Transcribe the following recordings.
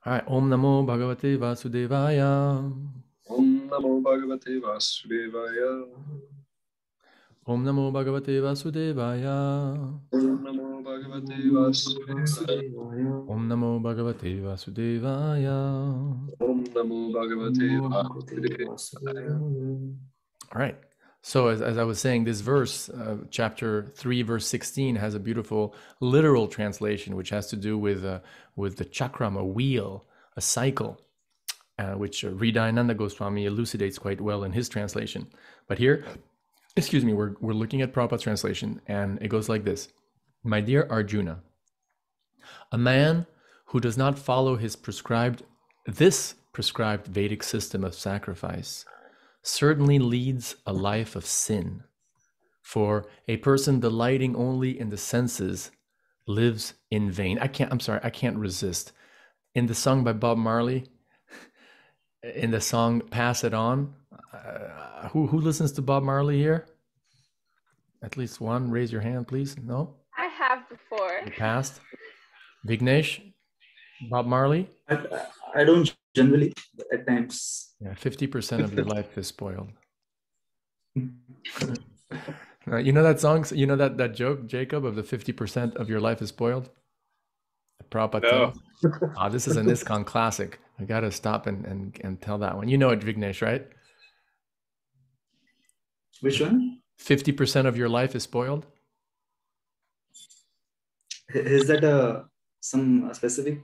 All right. Om Namo Bhagavate Vasudevaya. Om Namo Bhagavate Vasudevaya. Om Namo Bhagavate Vasudevaya. Om Namo Bhagavate Vasudevaya. Om Namo Bhagavate Vasudevaya. Om Namo Bhagavate Vasudevaya. All right. So as I was saying, this verse, chapter 3, verse 16, has a beautiful literal translation, which has to do with the chakram, a wheel, a cycle, which Hridayananda Goswami elucidates quite well in his translation. But here, excuse me, we're looking at Prabhupada's translation, and it goes like this. My dear Arjuna, a man who does not follow this prescribed Vedic system of sacrifice certainly leads a life of sin. For a person delighting only in the senses lives in vain. I can't resist. In the song by Bob Marley, in the song Pass It On, who listens to Bob Marley here? At least one, raise your hand, please. No? I have before. You passed. Vignesh, Bob Marley? I don't generally, but at times. Yeah, 50% of your life is spoiled. You know that song? You know that joke, Jacob, of the 50% of your life is spoiled? Prabhupada tells? This is an ISKCON classic. I got to stop and tell that one. You know it, Vignesh, right? Which one? 50% of your life is spoiled? Is that some specific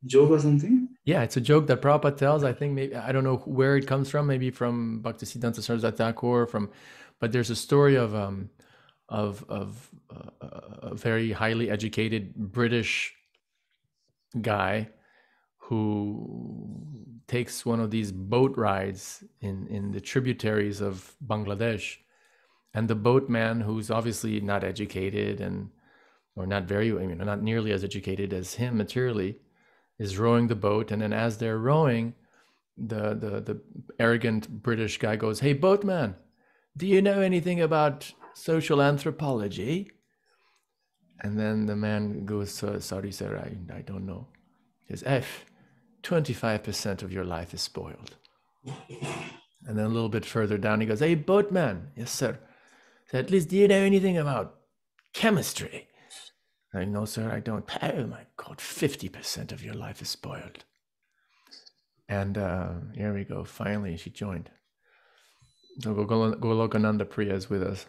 joke or something? Yeah, it's a joke that Prabhupada tells. I think maybe, I don't know where it comes from, maybe from Bhaktisiddhanta Saraswati Thakur, but there's a story of a very highly educated British guy who takes one of these boat rides in the tributaries of Bangladesh, and the boatman, who's obviously not educated or not not nearly as educated as him materially, is rowing the boat, and then as they're rowing, the arrogant British guy goes, "Hey, boatman, do you know anything about social anthropology?" And then the man goes, "Sorry, sir, I don't know." He says, 25% of your life is spoiled. And then a little bit further down, he goes, "Hey, boatman." "Yes, sir." So, "At least, do you know anything about chemistry?" "I know, sir, I don't." "Oh my God, 50% of your life is spoiled." And here we go. Finally, she joined. So Golokananda Priya is with us.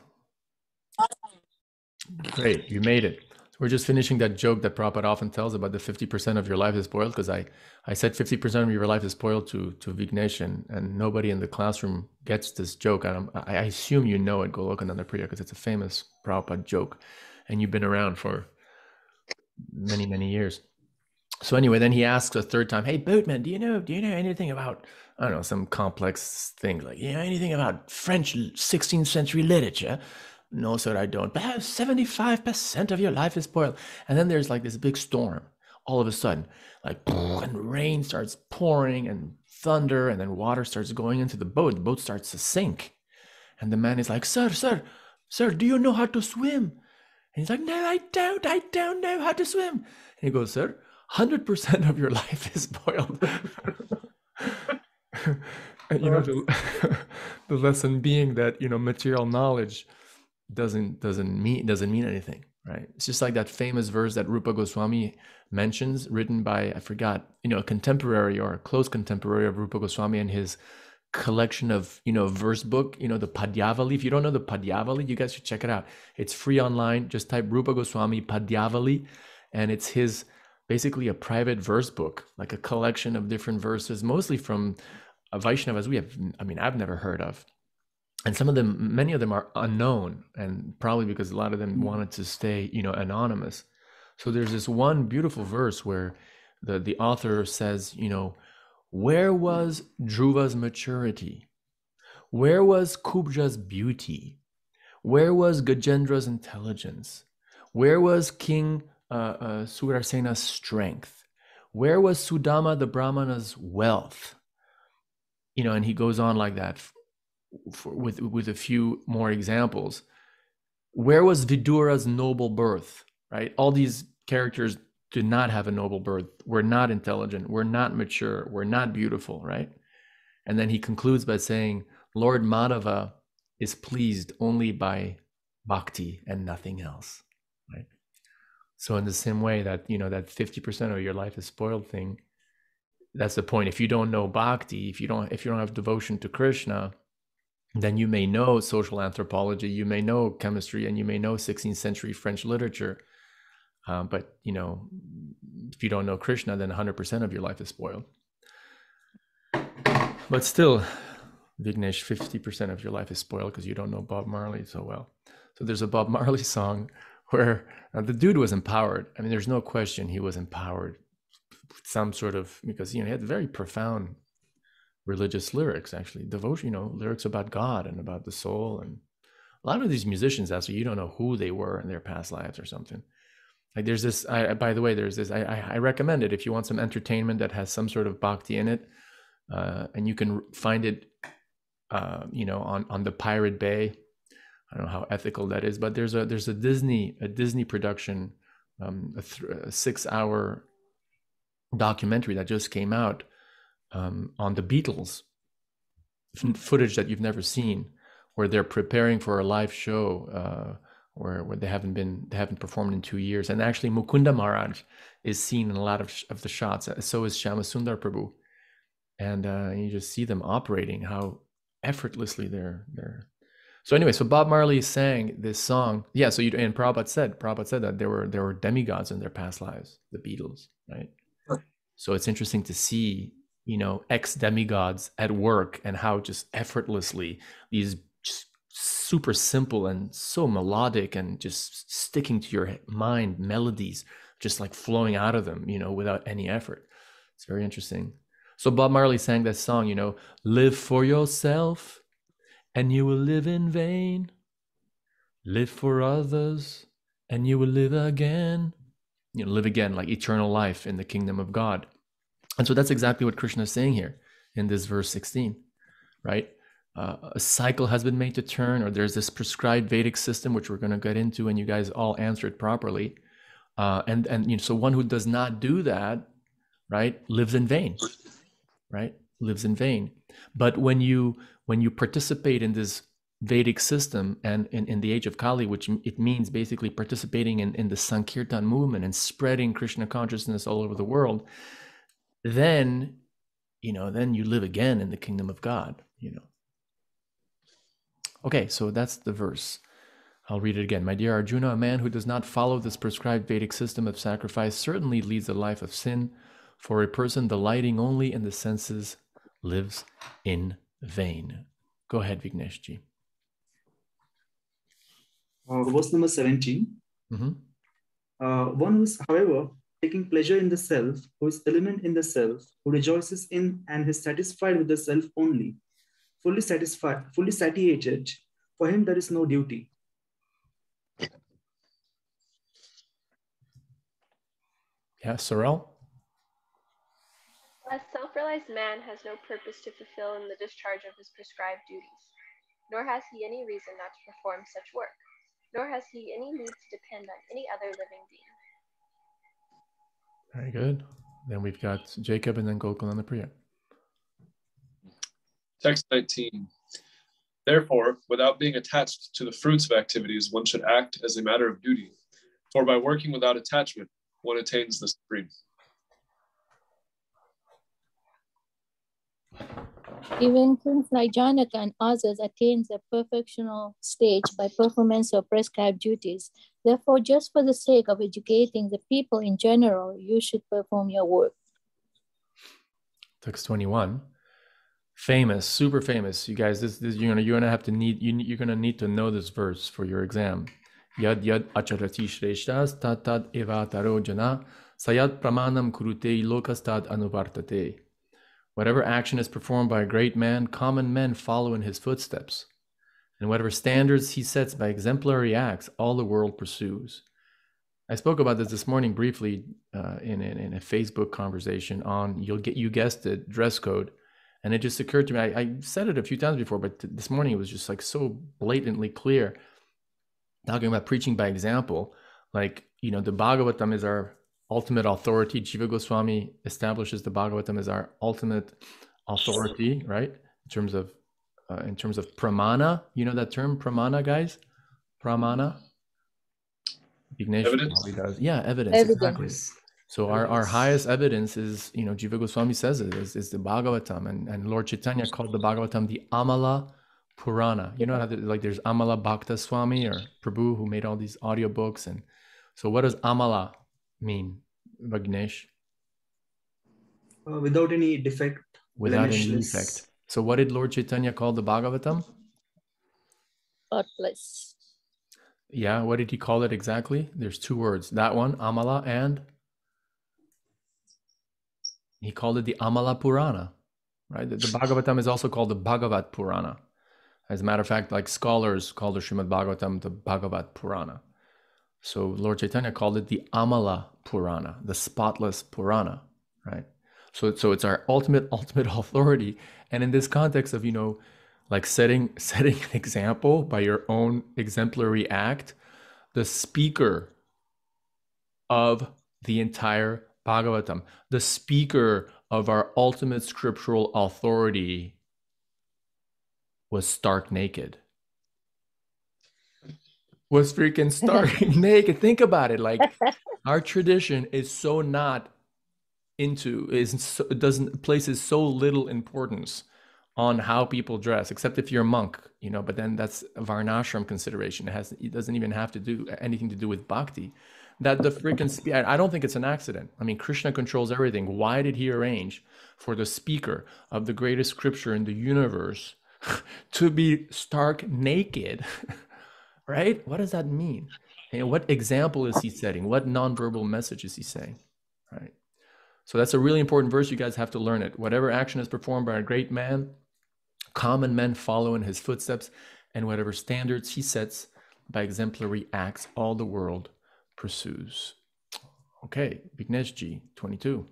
Great, you made it. So we're just finishing that joke that Prabhupada often tells about the 50% of your life is spoiled, because I said 50% of your life is spoiled to Vignesh, and nobody in the classroom gets this joke. And I assume you know it, Golokananda Priya, because it's a famous Prabhupada joke, and you've been around for many, many years. So anyway, then he asks a third time, "Hey, boatman, do you know anything about, I don't know, some complex thing, like, anything about French 16th century literature?" "No, sir, I don't." "But 75% of your life is spoiled." And then there's like this big storm all of a sudden, like, and rain starts pouring and thunder, and then water starts going into the boat. The boat starts to sink. And the man is like, sir, do you know how to swim?" And he's like, "No, I don't know how to swim." And he goes, "Sir, 100% of your life is spoiled." And, the lesson being that, material knowledge doesn't mean anything, right? It's just like that famous verse that Rupa Goswami mentions, written by, I forgot, a contemporary or a close contemporary of Rupa Goswami, and his collection of verse book, the Padyavali. If you don't know the Padyavali, you guys should check it out. It's free online. Just type Rupa Goswami Padyavali, and it's his basically a private verse book, like a collection of different verses, mostly from Vaishnavas I've never heard of. And many of them are unknown, and probably because a lot of them wanted to stay, anonymous. So there's this one beautiful verse where the author says, "Where was Dhruva's maturity? Where was Kubja's beauty? Where was Gajendra's intelligence? Where was King Surarsena's strength? Where was Sudama the Brahmana's wealth?" And he goes on like that with a few more examples. Where was Vidura's noble birth, right? All these characters do not have a noble birth. We're not intelligent. We're not mature. We're not beautiful, right? And then he concludes by saying, Lord Madhava is pleased only by bhakti and nothing else, right? So in the same way that, that 50% of your life is spoiled thing, that's the point. If you don't know bhakti, if you don't have devotion to Krishna, then you may know social anthropology, you may know chemistry, and you may know 16th century French literature. But, if you don't know Krishna, then 100% of your life is spoiled. But still, Vignesh, 50% of your life is spoiled because you don't know Bob Marley so well. So there's a Bob Marley song where the dude was empowered. I mean, there's no question he was empowered. Some sort of, because he had very profound religious lyrics, actually, devotion, lyrics about God and about the soul. And a lot of these musicians, actually, you don't know who they were in their past lives or something. Like there's this, by the way, there's this, I recommend it if you want some entertainment that has some sort of bhakti in it, and you can find it, on the Pirate Bay. I don't know how ethical that is, but there's a Disney production, a 6-hour documentary that just came out on the Beatles, footage that you've never seen, where they're preparing for a live show, where they haven't performed in 2 years, and actually Mukunda Maharaj is seen in a lot of the shots. So is Shyamasundar Prabhu, and you just see them operating, how effortlessly they're. So anyway, so Bob Marley sang this song. Yeah. So and Prabhupada said that there were demigods in their past lives, the Beatles, right? So it's interesting to see, ex-demigods at work, and how just effortlessly these just super simple and so melodic and just sticking to your mind melodies, just like flowing out of them, without any effort. It's very interesting. So Bob Marley sang that song, live for yourself and you will live in vain. Live for others and you will live again. Live again, like eternal life in the kingdom of God. And so that's exactly what Krishna is saying here in this verse 16, right? A cycle has been made to turn, or there's this prescribed Vedic system, which we're going to get into, and you guys all answered properly. So one who does not do that, right, lives in vain, right? Lives in vain. But when you participate in this Vedic system, and in the age of Kali, which it means basically participating in the Sankirtan movement and spreading Krishna consciousness all over the world, then you live again in the kingdom of God, Okay, so that's the verse. I'll read it again. My dear Arjuna, a man who does not follow this prescribed Vedic system of sacrifice certainly leads a life of sin. For a person delighting only in the senses lives in vain. Go ahead, Vignesh ji. Verse number 17. One who is, however, taking pleasure in the self, who is element in the self, who rejoices in and is satisfied with the self only, fully satisfied, fully satiated, for him there is no duty. Yeah, Sorel? A self-realized man has no purpose to fulfill in the discharge of his prescribed duties, nor has he any reason not to perform such work, nor has he any need to depend on any other living being. Very good. Then we've got Jacob and then Gokul and the Priya. Text 19. Therefore, without being attached to the fruits of activities, one should act as a matter of duty. For by working without attachment, one attains the supreme. Even kings like Janaka and others attains the perfectional stage by performance of prescribed duties. Therefore, just for the sake of educating the people in general, you should perform your work. Text 21. Famous, super famous. You guys, this you're gonna need to know this verse for your exam. Yad acharati shreshtas tad evataro jana sayat pramanam kurute lokas tad anuvartate. Whatever action is performed by a great man, common men follow in his footsteps. And whatever standards he sets by exemplary acts, all the world pursues. I spoke about this morning briefly in a Facebook conversation on, you guessed it, dress code. And it just occurred to me, I said it a few times before, but this morning it was just like so blatantly clear, talking about preaching by example. Like, the Bhagavatam is our ultimate authority. Jiva Goswami establishes the Bhagavatam as our ultimate authority, right? In terms of pramana. You know that term, pramana, guys? Pramana? Vignesh Evidence? probably does. Yeah, evidence. Exactly. So our highest evidence is, Jiva Goswami says it, is the Bhagavatam. And Lord Chaitanya called the Bhagavatam the Amala Purana. You know how there's Amala Bhakta Swami or Prabhu who made all these audiobooks. And so what does Amala mean, Vignesh? Without any defect. Without any defect. So what did Lord Chaitanya call the Bhagavatam? Faultless. Yeah, what did he call it exactly? There's two words. That one, Amala, and he called it the Amala Purana, right? The Bhagavatam is also called the Bhagavat Purana. As a matter of fact, like scholars call the Srimad Bhagavatam the Bhagavat Purana. So Lord Chaitanya called it the Amala Purana, the spotless Purana, right? So it's our ultimate authority. And in this context of, like setting an example by your own exemplary act, the speaker of the entire Bhagavatam, the speaker of our ultimate scriptural authority, was stark naked. Was freaking stark naked. Think about it. Like, our tradition is so not places so little importance on how people dress, except if you're a monk, but then that's a varnashram consideration. It doesn't even have to do anything to do with bhakti. That the freaking I don't think it's an accident. I mean, Krishna controls everything. Why did he arrange for the speaker of the greatest scripture in the universe to be stark naked? Right? What does that mean? And what example is he setting? What nonverbal message is he saying? Right? So that's a really important verse. You guys have to learn it. Whatever action is performed by a great man, common men follow in his footsteps, and whatever standards he sets by exemplary acts, all the world pursues. Okay, Vigneshji, 22.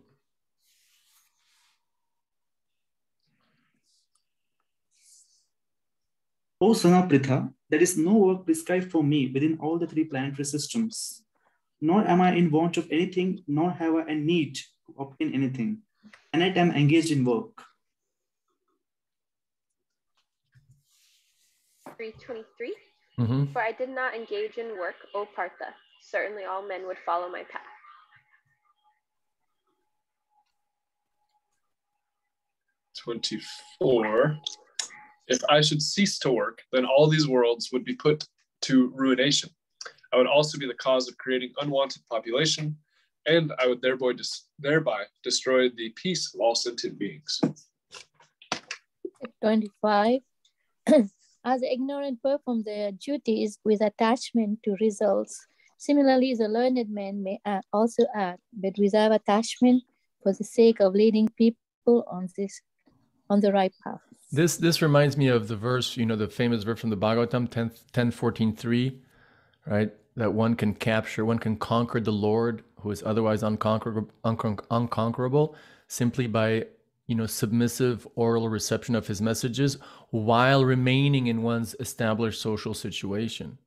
O son of Pritha, there is no work prescribed for me within all the three planetary systems. Nor am I in want of anything, nor have I a need to obtain anything. And yet I am engaged in work. 3:23. Mm-hmm. For I did not engage in work, O Partha. Certainly all men would follow my path. 24. If I should cease to work, then all these worlds would be put to ruination. I would also be the cause of creating unwanted population, and I would thereby destroy the peace of all sentient beings. 25. As the ignorant perform their duties with attachment to results, similarly the learned man may also act, but without attachment, for the sake of leading people on the right path. This reminds me of the verse, the famous verse from the Bhagavatam, 10:14:3, right? That one can conquer the Lord, who is otherwise unconquerable, simply by submissive oral reception of his messages while remaining in one's established social situation.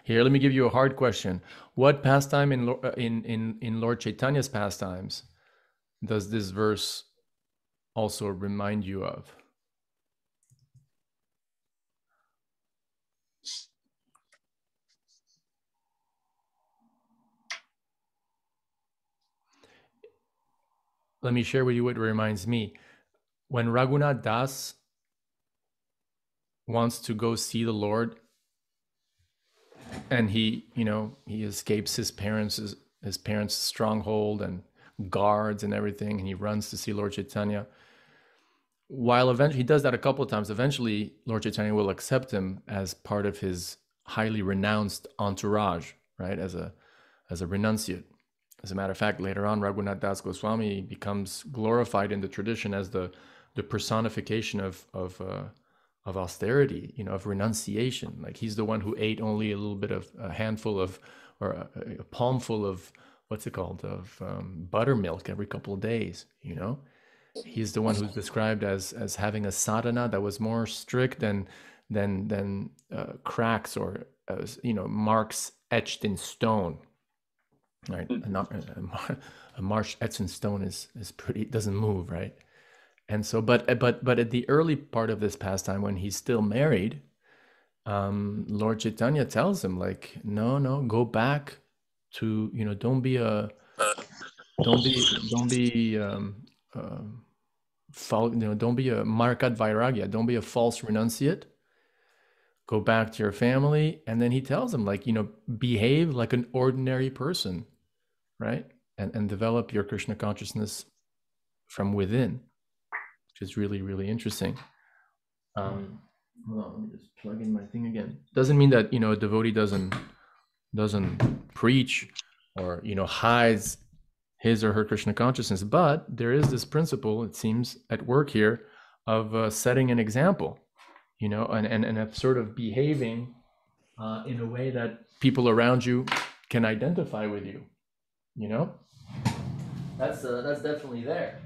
Here, let me give you a hard question. What pastime in Lord Chaitanya's pastimes does this verse also remind you of? Let me share with you what reminds me. When Raghunath Das wants to go see the Lord, and he escapes his parents' stronghold and guards and everything, and he runs to see Lord Chaitanya. While eventually he does that a couple of times, eventually Lord Chaitanya will accept him as part of his highly renounced entourage, right? As a renunciate. As a matter of fact, later on, Raghunath Das Goswami becomes glorified in the tradition as the personification of austerity, of renunciation. Like, he's the one who ate only a handful of, or a palmful of, what's it called, of buttermilk every couple of days. He's the one who's described as having a sadhana that was more strict than cracks or marks etched in stone. right? A marsh etched in stone is pretty, doesn't move, right? And so, but at the early part of this pastime, when he's still married, Lord Chaitanya tells him, like, no, go back to, don't be a markat vairagya, don't be a false renunciate. Go back to your family. And then he tells him, like, behave like an ordinary person, right? And develop your Krishna consciousness from within, which is really, really interesting. Hold on, let me just plug in my thing again. Doesn't mean that, a devotee doesn't preach or, hides his or her Krishna consciousness, but there is this principle, it seems, at work here of setting an example, and of sort of behaving in a way that people around you can identify with you. That's definitely there.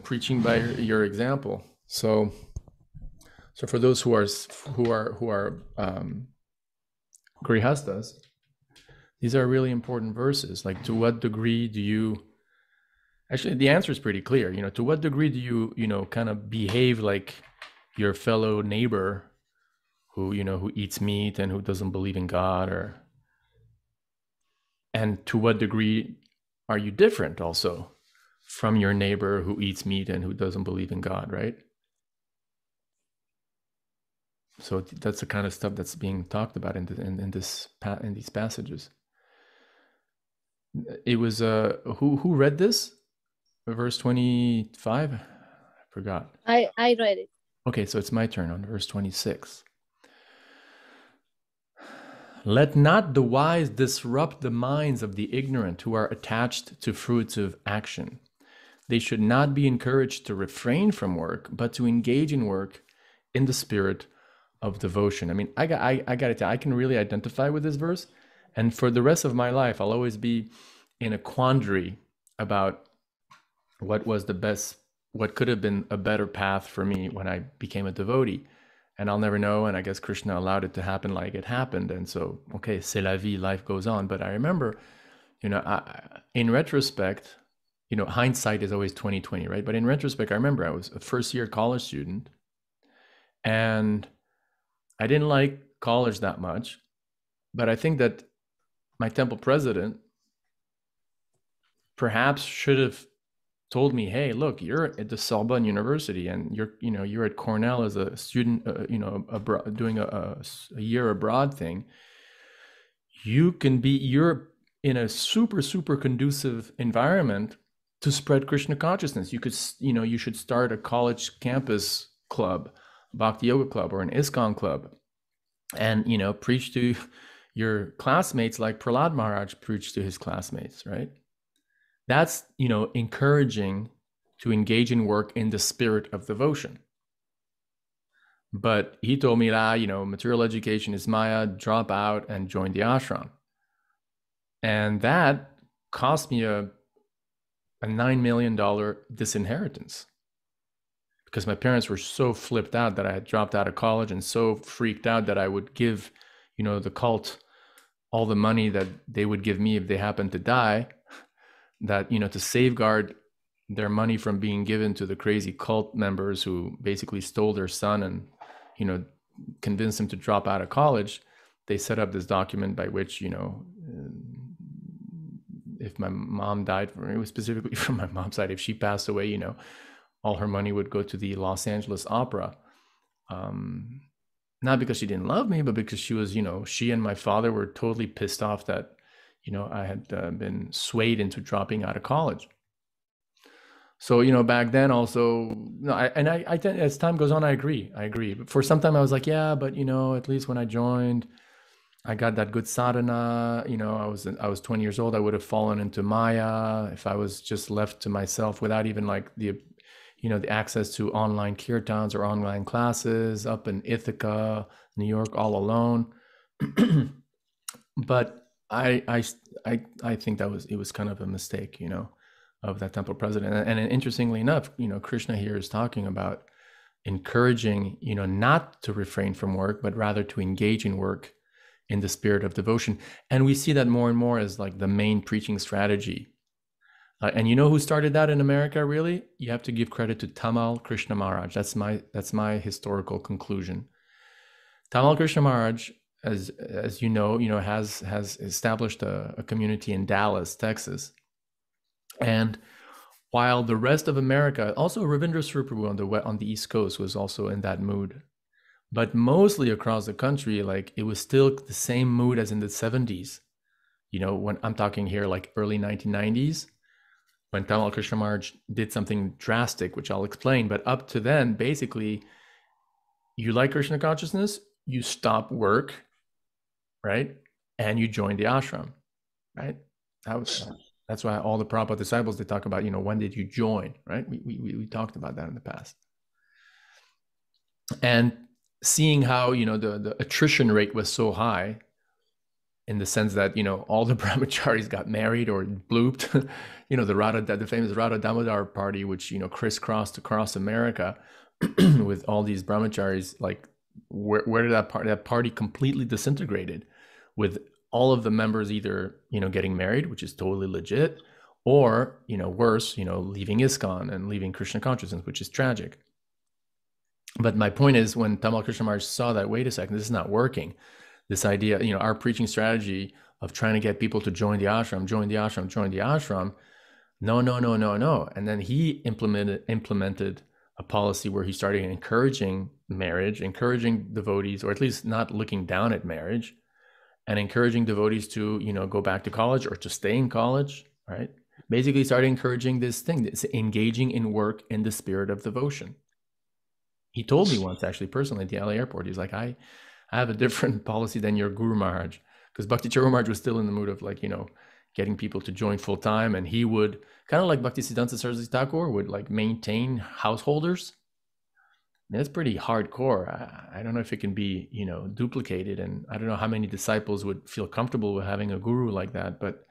Preaching by your example. So for those who are grihastas, these are really important verses. Like, to what degree do you? Actually, the answer is pretty clear. To what degree do you kind of behave like your fellow neighbor, who eats meat and who doesn't believe in God, and to what degree are you different also from your neighbor who eats meat and who doesn't believe in God, right? So that's the kind of stuff that's being talked about in these passages. It was who read this? Verse 25? I forgot. I read it. Okay, so it's my turn on verse 26. Let not the wise disrupt the minds of the ignorant who are attached to fruits of action. They should not be encouraged to refrain from work, but to engage in work in the spirit of devotion. I mean, I got to tell you, I can really identify with this verse. And for the rest of my life, I'll always be in a quandary about what could have been a better path for me when I became a devotee. And I'll never know. And I guess Krishna allowed it to happen like it happened. And so, okay, c'est la vie, life goes on. But I remember, in retrospect, hindsight is always 20/20, right? But in retrospect, I remember I was a first-year college student, and I didn't like college that much. But I think that my temple president perhaps should have told me, hey, look, you're at the Sorbonne University and you're at Cornell as a student, doing a year abroad thing. You're in a super, super conducive environment to spread Krishna consciousness. You should start a college campus club, Bhakti Yoga club, or an ISKCON club, and, preach to your classmates like Prahlad Maharaj preached to his classmates, right? That's, encouraging to engage in work in the spirit of devotion. But he told me that, material education is Maya, drop out and join the ashram. And that cost me a $9 million disinheritance, because my parents were so flipped out that I had dropped out of college, and so freaked out that I would give, the cult all the money that they would give me if they happened to die, that, to safeguard their money from being given to the crazy cult members who basically stole their son and, convinced him to drop out of college. They set up this document by which, if my mom died, it was specifically from my mom's side, if she passed away, all her money would go to the Los Angeles Opera. Not because she didn't love me, but because she was, she and my father were totally pissed off that, I had been swayed into dropping out of college. So, back then also, I tend, as time goes on, I agree. But for some time I was like, yeah, but, at least when I joined, I got that good sadhana. I was 20 years old. I would have fallen into Maya if I was just left to myself without even like the access to online kirtans or online classes up in Ithaca, New York, all alone. But I think it was kind of a mistake, of that temple president. And interestingly enough, Krishna here is talking about encouraging, not to refrain from work, but rather to engage in work in the spirit of devotion. And we see that more and more as like the main preaching strategy. And you know who started that in America, really? You have to give credit to Tamal Krishna Maharaj. That's my historical conclusion. Tamal Krishna Maharaj, as you know, has established a community in Dallas, Texas. And while the rest of America, also Ravindra Sri Prabhu on the East Coast was also in that mood. But mostly across the country, like it was still the same mood as in the 70s. When I'm talking here, like early 1990s, when Tamal Krishna Maharaj did something drastic, which I'll explain. But up to then, basically, you like Krishna consciousness, you stop work, right? And you join the ashram, right? That's why all the Prabhupada disciples, they talk about, when did you join, right? We talked about that in the past. And seeing how, the attrition rate was so high, in the sense that, all the brahmacharis got married or blooped, the famous Radha Damodar party, which, crisscrossed across America with all these brahmacharis, like where did that party completely disintegrated, with all of the members either, getting married, which is totally legit, or, worse, leaving ISKCON and leaving Krishna consciousness, which is tragic. But my point is, when Tamal Krishna Maharaj saw that, wait a second, this is not working. This idea, our preaching strategy of trying to get people to join the ashram, no. And then he implemented a policy where he started encouraging marriage, encouraging devotees, or at least not looking down at marriage, and encouraging devotees to, go back to college or to stay in college, right? Basically started encouraging this engaging in work in the spirit of devotion. He told me once, actually, personally, at the LA airport, he's like, I have a different policy than your Guru Maharaj, because Bhakti Charu Maharaj was still in the mood of like, getting people to join full time, and he would, kind of like Bhaktisiddhanta Saraswati Thakur, would like maintain householders. I mean, that's pretty hardcore. I don't know if it can be, duplicated, and I don't know how many disciples would feel comfortable with having a guru like that. But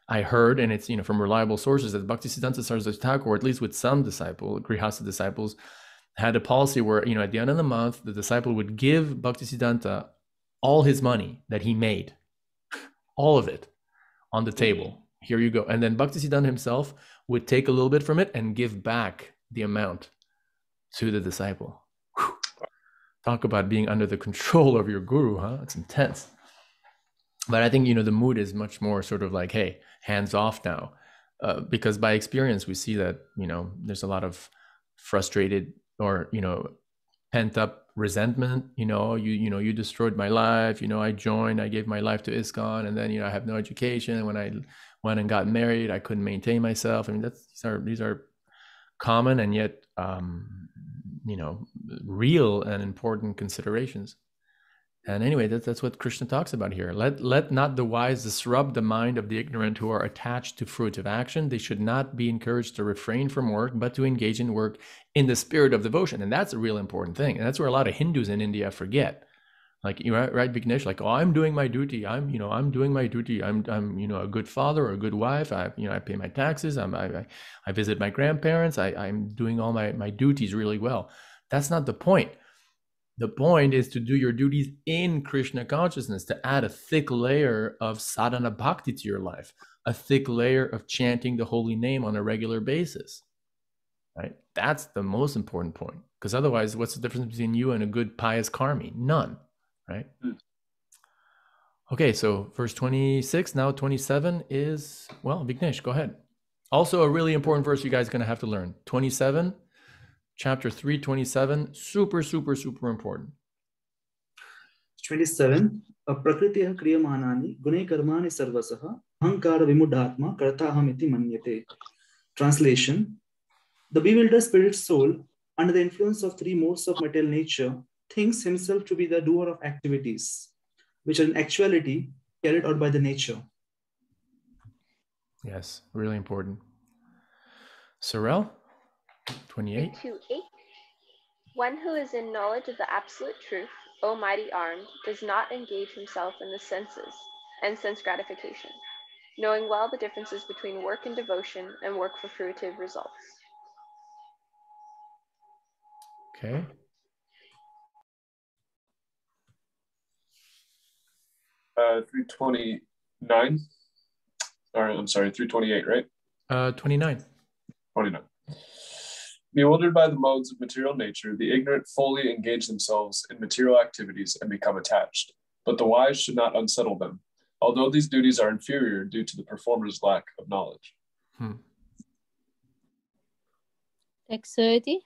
I heard, and it's, from reliable sources, that Bhaktisiddhanta Saraswati Thakur, or at least with some Grihastha disciples, had a policy where, at the end of the month, the disciple would give Bhaktisiddhanta all his money that he made, all of it, on the table. Here you go. And then Bhaktisiddhanta himself would take a little bit from it and give back the amount to the disciple. Whew. Talk about being under the control of your guru, huh? It's intense. But I think, the mood is much more sort of like, hey, hands off now. Because by experience, we see that, there's a lot of frustrated or, pent up resentment. You destroyed my life. I joined, I gave my life to ISKCON, and then, I have no education. And when I went and got married, I couldn't maintain myself. I mean, these are common and yet, real and important considerations. And anyway, that's what Krishna talks about here. Let not the wise disrupt the mind of the ignorant who are attached to fruitive action. They should not be encouraged to refrain from work, but to engage in work in the spirit of devotion. And that's a real important thing. And that's where a lot of Hindus in India forget. Like, right, Vignesh, like, oh, I'm doing my duty. I'm doing my duty. I'm a good father or a good wife. I pay my taxes. I visit my grandparents. I'm doing all my duties really well. That's not the point. The point is to do your duties in Krishna consciousness, to add a thick layer of sadhana bhakti to your life, a thick layer of chanting the holy name on a regular basis, right? That's the most important point, because otherwise, what's the difference between you and a good pious karmi? None, right? Okay, so verse 26, now 27 is, well, Vignesh, go ahead. Also a really important verse you guys are going to have to learn. 27, chapter 3, 27, super, super, super important. 27. Prakritya kriyamanani gune karmani sarvasaha ahankara vimudhatma kartahamiti manyate. Translation: the bewildered spirit soul, under the influence of three modes of material nature, thinks himself to be the doer of activities, which are in actuality carried out by the nature. Yes, really important. Sorel, 28. 2:8. One who is in knowledge of the absolute truth, O mighty armed, does not engage himself in the senses and sense gratification, knowing well the differences between work and devotion and work for fruitive results. Okay. 329. Or I'm sorry, 328, right? 29. 29. Bewildered by the modes of material nature, the ignorant fully engage themselves in material activities and become attached. But the wise should not unsettle them, although these duties are inferior due to the performer's lack of knowledge. Text 30.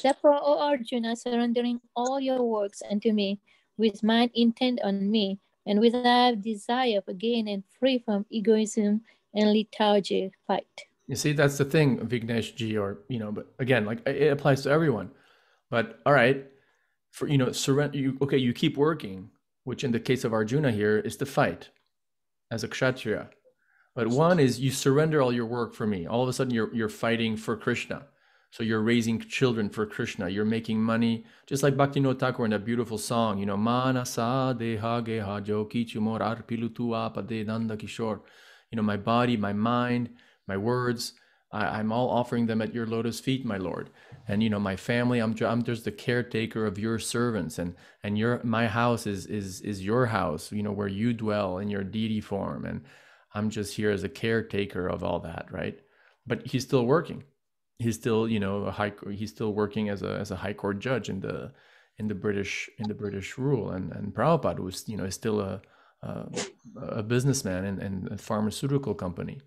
Therefore, O Arjuna, surrendering all your works unto me, with mind intent on me, and without desire for gain and free from egoism and lethargy, fight. You see, that's the thing, Vignesh Ji, or, but again, like it applies to everyone. But all right, for, surrender, you keep working, which in the case of Arjuna here is to fight as a kshatriya. But one is you surrender all your work for me. All of a sudden you're fighting for Krishna. So you're raising children for Krishna. You're making money, just like Bhaktivinoda Thakur in that beautiful song, Manasa deha geha jo kichu mor arpilutu apade nanda kishore. My body, my mind, my words, I'm all offering them at your lotus feet, my Lord. And my family, I'm just the caretaker of your servants, and my house is your house, where you dwell in your deity form, and I'm just here as a caretaker of all that, right? But he's still working. He's still, he's still working as a high court judge in the British rule, and Prabhupada was, is still a businessman in a pharmaceutical company,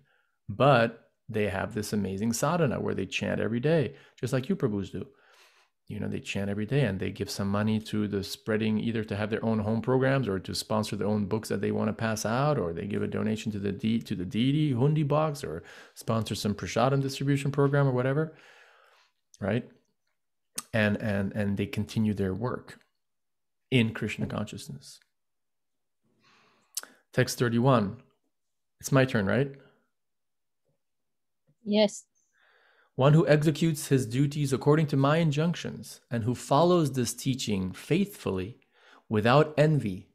but they have this amazing sadhana where they chant every day, just like you Prabhus do. They chant every day, and they give some money to the spreading, either to have their own home programs or to sponsor their own books that they want to pass out, or they give a donation to the deity hundi box, or sponsor some prasadam distribution program or whatever, right? And they continue their work in Krishna consciousness. Text 31. It's my turn, right? Yes. One who executes his duties according to my injunctions and who follows this teaching faithfully without envy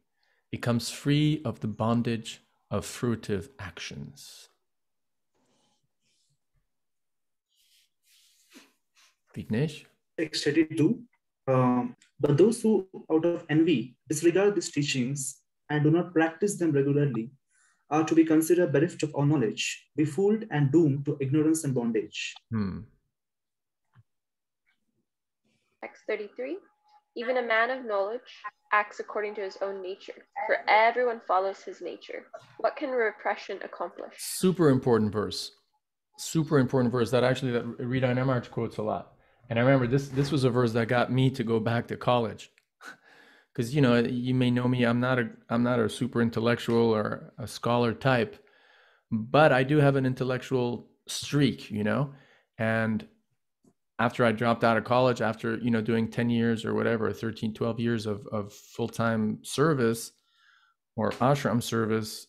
becomes free of the bondage of fruitive actions. Vignesh? Text 32. But those who, out of envy, disregard these teachings and do not practice them regularly are to be considered bereft of all knowledge, befooled and doomed to ignorance and bondage. Text 33. Even a man of knowledge acts according to his own nature, for everyone follows his nature. What can repression accomplish? Super important verse. Super important verse that Rita Nemarch quotes a lot. And I remember this was a verse that got me to go back to college. Because you may know me, I'm not a super intellectual or a scholar type, but I do have an intellectual streak, and after I dropped out of college, after doing 10 years or whatever, 13, 12 years of full-time service or ashram service,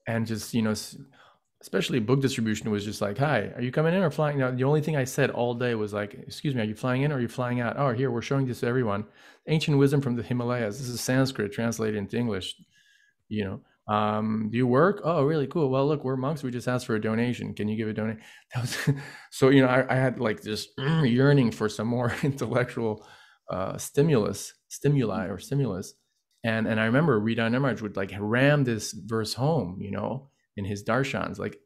and just especially book distribution was just like, hi, are you coming in or flying out? The only thing I said all day was like, excuse me, are you flying in or are you flying out? Oh, here, we're showing this to everyone. Ancient wisdom from the Himalayas. This is Sanskrit translated into English. Do you work? Oh, really cool. Well, look, we're monks. We just asked for a donation. Can you give a donation? So, I had like this yearning for some more intellectual stimulus. And I remember Rita Nemarj would like ram this verse home, in his darshans, like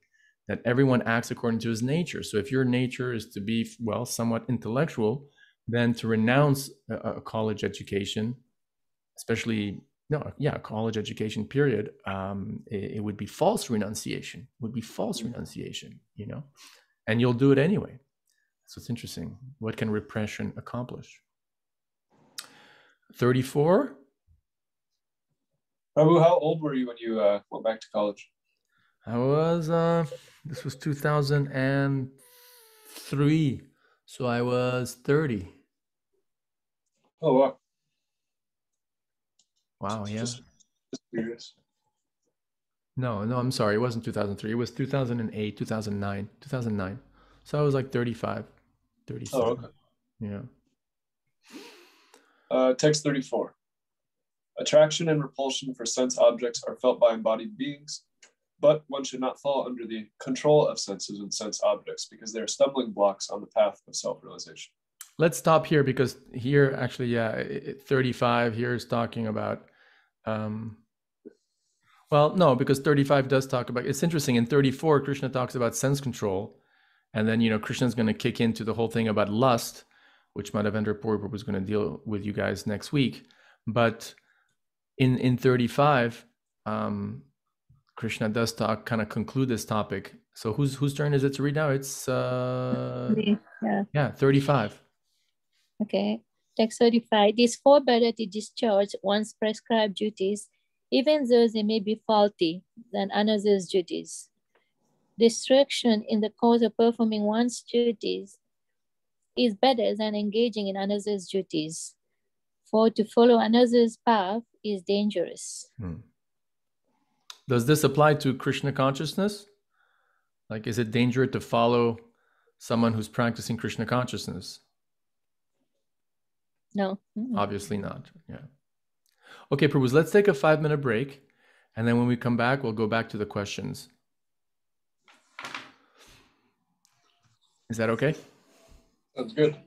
that everyone acts according to his nature. So if your nature is to be, somewhat intellectual, then to renounce a college education, especially, college education period, it would be false renunciation, and you'll do it anyway. So it's interesting. What can repression accomplish? 34. Prabhu, how old were you when you went back to college? I was, this was 2003. So I was 30. Oh, wow. Wow, yeah. Just curious. No, I'm sorry. It wasn't 2003. It was 2008, 2009. So I was like 35, 36. Oh, okay. Yeah. Text 34. Attraction and repulsion for sense objects are felt by embodied beings, but one should not fall under the control of senses and sense objects because they are stumbling blocks on the path of self-realization. Let's stop here because here, actually, 35 here is talking about Well, no, because 35 does talk about, it's interesting. In 34, Krishna talks about sense control. And then, Krishna's going to kick into the whole thing about lust, which Madhavendra Puri was going to deal with you guys next week. But in 35, Krishna does kind of conclude this topic. So whose turn is it to read now? It's 35. Okay. Text 35. It is far better to discharge one's prescribed duties, even though they may be faulty, than another's duties. Distraction in the course of performing one's duties is better than engaging in another's duties. For to follow another's path is dangerous. Does this apply to Krishna consciousness? Like, is it dangerous to follow someone who's practicing Krishna consciousness? No. Obviously not. Yeah. Okay, Prabhus, let's take a 5-minute break. And then when we come back, we'll go back to the questions. Is that okay? Sounds good.